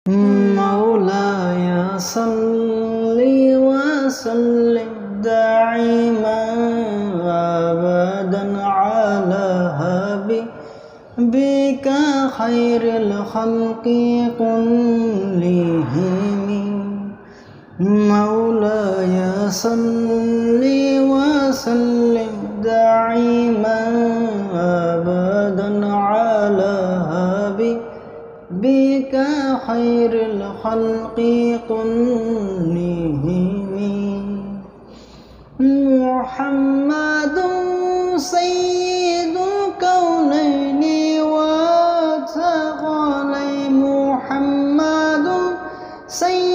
مولاي صل وسلم دائما أبدا على حبيبك خير الخلق كلهم مولاي صل وسلم دائما أبدا على حبيبك خير الخلق كلهم محمد سيد الكونين والثقلين محمد سيد